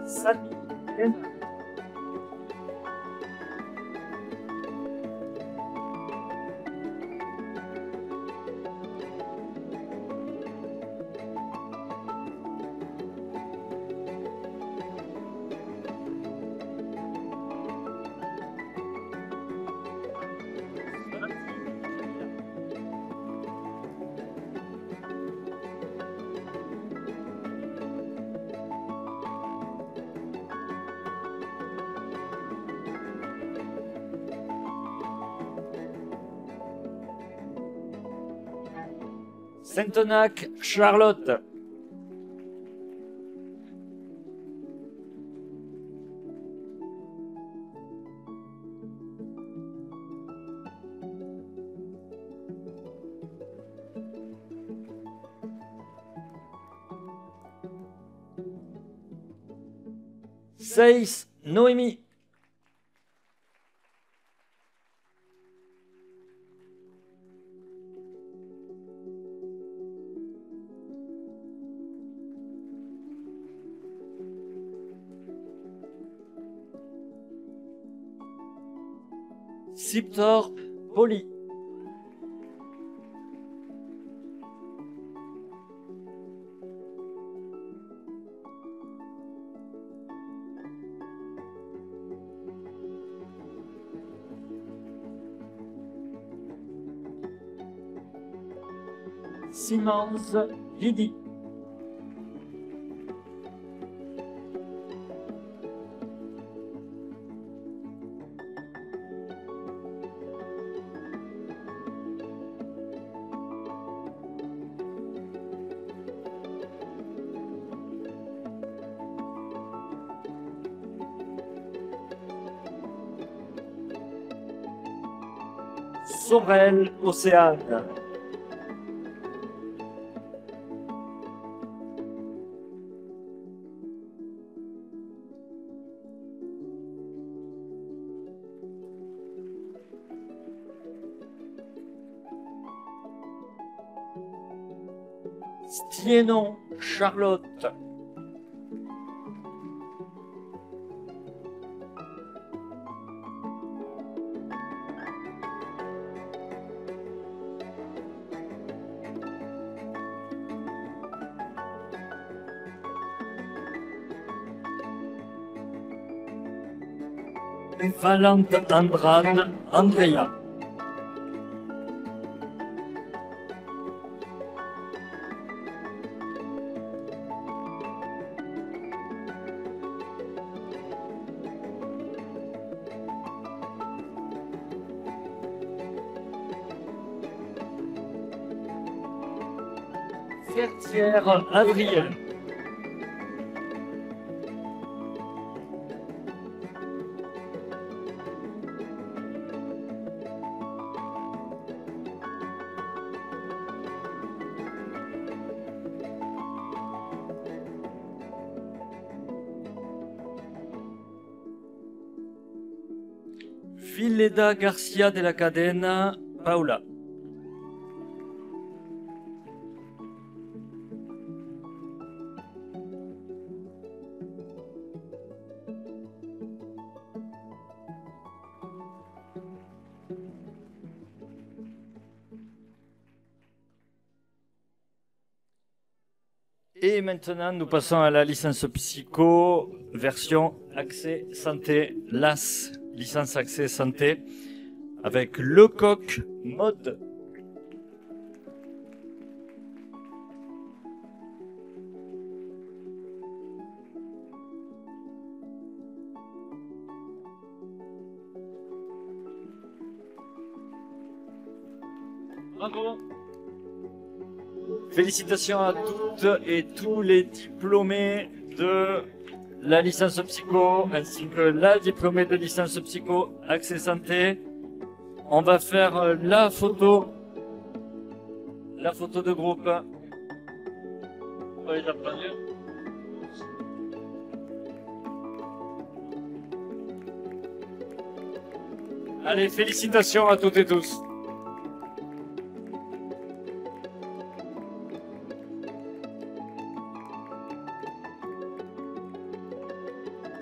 Samy, Emma. Saint-Onac, Charlotte. Seyss, Noémie. Siptor, Poli. Simons, Lydie. Sorel, Océane. Stiénon, Charlotte. Valente Andrade, Andrea. Fertière, Adrien. Villeda Garcia de la Cadena, Paula. Et maintenant, nous passons à la licence psycho, version accès santé, LAS, licence accès santé, avec Lecoq Mode. Bravo. Félicitations à toutes et tous les diplômés de la licence psycho ainsi que la diplômée de licence psycho accès santé. On va faire la photo La photo de groupe. Oui, j'applaudis. Allez, félicitations à toutes et tous.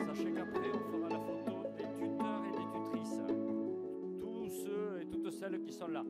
Sachez qu'après, on fera la photo des tuteurs et des tutrices. Tous ceux et toutes celles qui sont là.